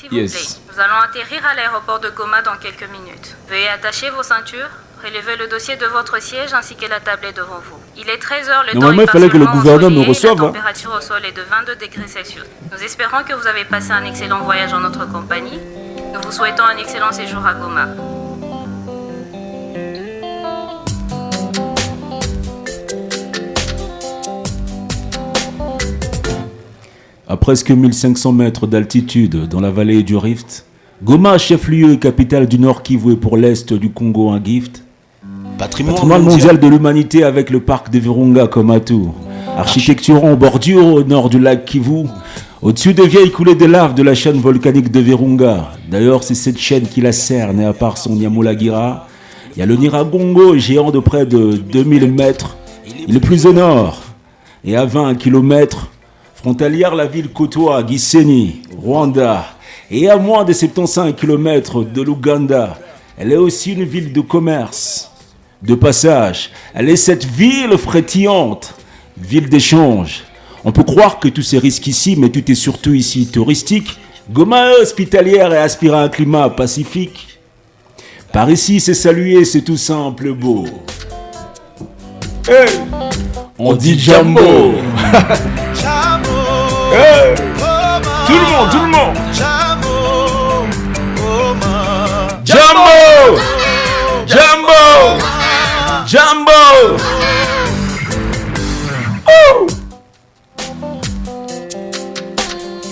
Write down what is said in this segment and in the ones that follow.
S'il vous plaît, nous allons atterrir à l'aéroport de Goma dans quelques minutes. Veuillez attacher vos ceintures, relever le dossier de votre siège ainsi que la tablette devant vous. Il est 13h, le Normalement, il fallait que le gouvernement me reçoive. La température au sol est de 22 degrés Celsius. Nous espérons que vous avez passé un excellent voyage en notre compagnie. Nous vous souhaitons un excellent séjour à Goma. À presque 1500 mètres d'altitude dans la vallée du Rift, Goma, chef-lieu et capitale du Nord Kivu et pour l'Est du Congo, un gift. Patrimoine mondial de l'humanité avec le parc de Virunga comme atout. Architecture en bordure au nord du lac Kivu, au-dessus des vieilles coulées de lave de la chaîne volcanique de Virunga. D'ailleurs, c'est cette chaîne qui la cerne et à part son Nyamulagira, il y a le Nyiragongo, géant de près de 2000 mètres. Il est plus au nord et à 20 km. Frontalière, la ville côtoie Gisenyi, Rwanda, et à moins de 75 km de l'Ouganda. Elle est aussi une ville de commerce, de passage. Elle est cette ville frétillante, ville d'échange. On peut croire que tout se risque ici, mais tout est surtout ici touristique. Goma est hospitalière et aspire à un climat pacifique. Par ici, c'est salué, c'est tout simple beau. Hey, on dit Jambo. Hey, tout le monde. Jambo. Oh.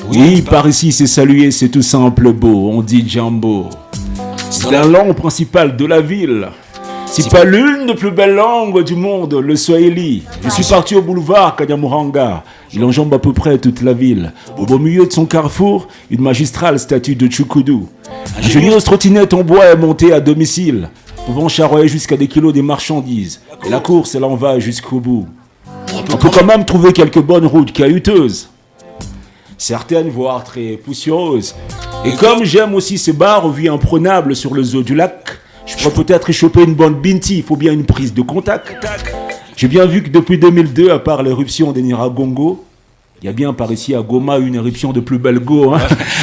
Oui, par ici c'est salué, c'est tout simple beau, on dit Jambo. C'est la langue principale de la ville. C'est pas l'une des plus belles langues du monde, le Swahili. Je suis parti au boulevard Kanyamuranga. Il enjambe à peu près toute la ville. Au beau milieu de son carrefour, une magistrale statue de Chukudu. Ingénieuse trottinette en bois est montée à domicile, pouvant charroyer jusqu'à des kilos des marchandises. Et la course, elle en va jusqu'au bout. On peut quand même trouver quelques bonnes routes caillouteuses. Certaines, voire très poussiéreuses. Et comme j'aime aussi ces bars aux vues imprenables sur le zoo du lac, je pourrais peut-être y choper une bonne binti, il faut bien une prise de contact. J'ai bien vu que depuis 2002, à part l'éruption des Nyiragongo, il y a bien par ici à Goma une éruption de plus belle go. Hein.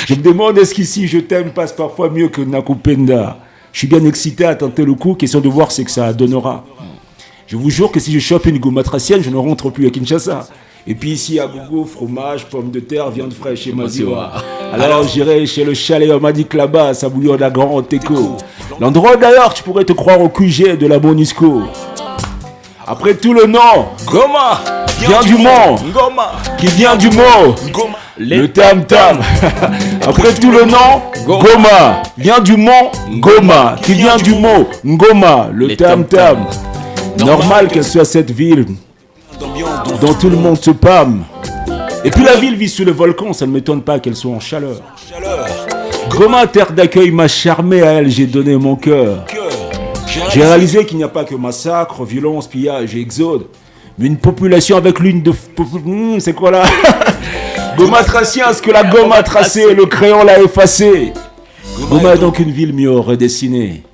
Je me demande est-ce qu'ici je t'aime passe parfois mieux que Nakupenda. Je suis bien excité à tenter le coup, question de voir ce que ça donnera. Je vous jure que si je chope une gouma tracienne, je ne rentre plus à Kinshasa. Et puis ici à Gogo, fromage, pommes de terre, viande fraîche et maziwa. Alors j'irai chez le chalet Omadik là-bas, ça bouillon d'un grand écho. L'endroit d'ailleurs, tu pourrais te croire au QG de la Monisco. Après tout le nom, Goma, vient du mot, qui vient du mot, le tam-tam. Après tout le nom, Goma, vient du mot, Goma, qui vient du mot, Ngoma, le tam-tam. Normal qu'elle soit cette ville dont tout le monde se pâme. Et puis la ville vit sous le volcan, ça ne m'étonne pas qu'elle soit en chaleur. Goma, terre d'accueil, m'a charmé, à elle j'ai donné mon cœur. J'ai réalisé qu'il n'y a pas que massacre, violence, pillage et exode, mais une population avec l'une de... c'est quoi là? Goma tracien, ce que la gomme a tracé, le crayon l'a effacé. Goma est donc une ville mieux redessinée.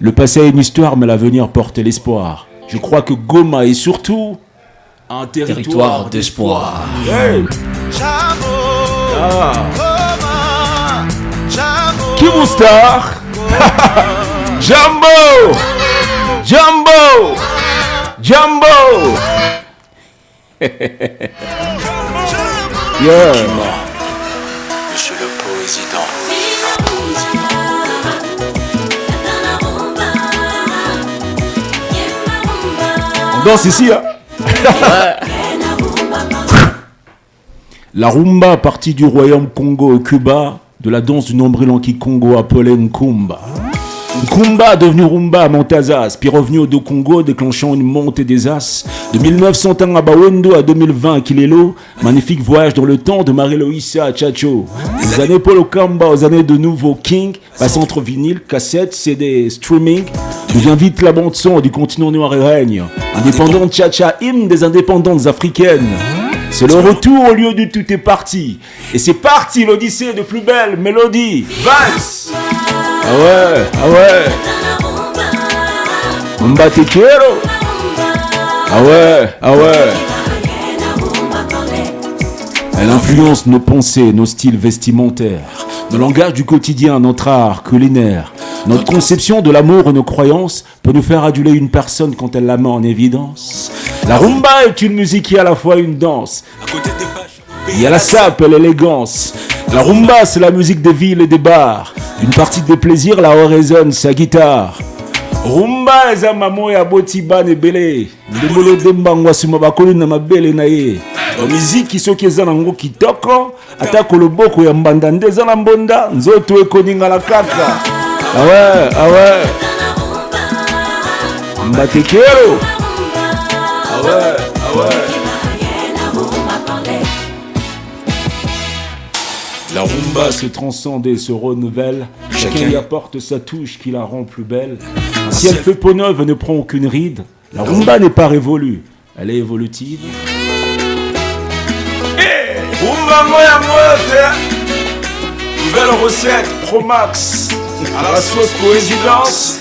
Le passé est une histoire, mais l'avenir porte l'espoir. Je crois que Goma est surtout un territoire d'espoir. Hey. Kivu Star. Jambo. Yeah. Monsieur le Président. On danse ici, hein. La rumba, partie du royaume Congo au Cuba, de la danse du nombril en Kikongo appelée Nkumba. Nkumba, devenu rumba à Montazas, puis revenu au Do Congo, déclenchant une montée des As. De 1901 à Bawendo à 2020 à Kilelo, magnifique voyage dans le temps de Marie-Loïsa à Tchatcho. Des années Polo Kamba aux années de Nouveau King, passant entre vinyle, cassette, CD, streaming, devient vite la bande-son du continent noir et règne. Indépendante Tchatcha, hymne des indépendantes africaines. C'est le retour au lieu du tout est parti. Et c'est parti l'odyssée de plus belle mélodie. Vance! Ah ouais. Mba te quiero. Ah ouais. Elle influence nos pensées, nos styles vestimentaires, nos langages du quotidien, notre art culinaire. Notre conception de l'amour et nos croyances peut nous faire aduler une personne quand elle la met en évidence. La rumba est une musique qui est à la fois une danse. Il y a la sape et l'élégance. La rumba, c'est la musique des villes et des bars. Une partie des plaisirs, là où résonne sa guitare. Rumba eza mamo ya botiba nebele. Ndebolo dembango asuma bakoli na mabele na ye. Miziki soki eza nango kitoko, ata koloboko ya mbanda nde eza na mbonda, nzoto ekoningala kaka. Awe. Mbatekero. Awe. La rumba se transcende et se renouvelle. Chacun y apporte sa touche qui la rend plus belle. Si elle fait peau neuve et ne prend aucune ride, la rumba n'est pas révolue, elle est évolutive. Rumba moya nouvelle recette Pro Max à la sauce coïncidence.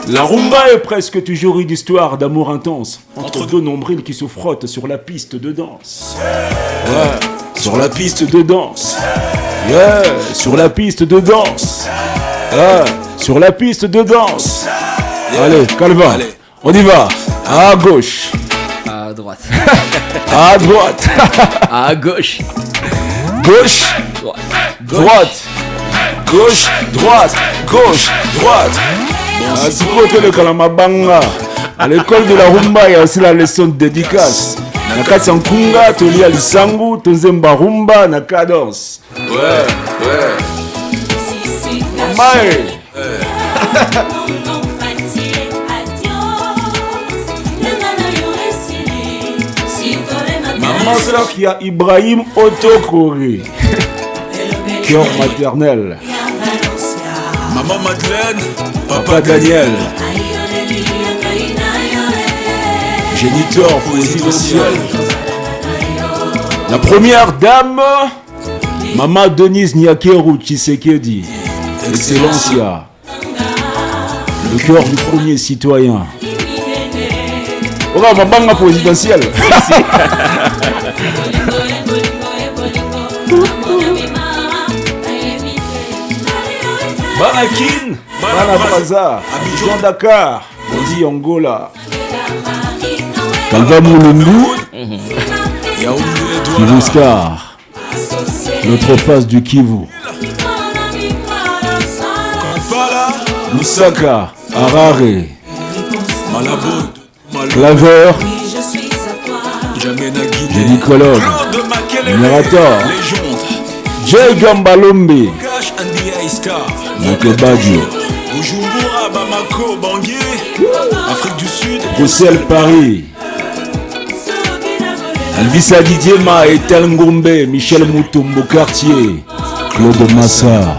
La rumba est presque toujours une histoire d'amour intense entre deux nombrils qui se frottent sur la piste de danse. Ouais, sur la piste de danse. Yeah, sur la piste de danse. Ouais, sur la piste de danse. Allez, Calvin, on y va. À gauche. À droite. À droite. À gauche. Gauche. Droite. Gauche. Droite. Gauche. Droite. Asikote le kalamabanga. À l'école de la rumba, il y a aussi la leçon de dédicace. Nakati Nkunga, Toli Alisangu, Tonzemba rumba, na cadence. Ouais. Mamae. Maman, c'est là qu'il y a Ibrahim Otokori. Cœur maternel. Maman Madeleine, Papa Daniel. Géniteur présidentiel. La première dame, Maman Denise Nyakeru Tshisekedi. Excellencia. Le cœur du premier citoyen. Oh, ma banque présidentielle. Banakin, Banabraza, Abidjan Dakar, Bondi Angola. Calva Moulungu, Kivu Star, l'autre face du Kivu. Lusaka, Harare, Claveur, Gynécologue, Mirator, Jay Gambalombe, Mokebadio, Bujumbura, Bamako, Bangui, Afrique du Sud, Bruxelles, Paris, Elvis Didiema et Tel Ngombe, Michel Moutombo Cartier, Claude Massa.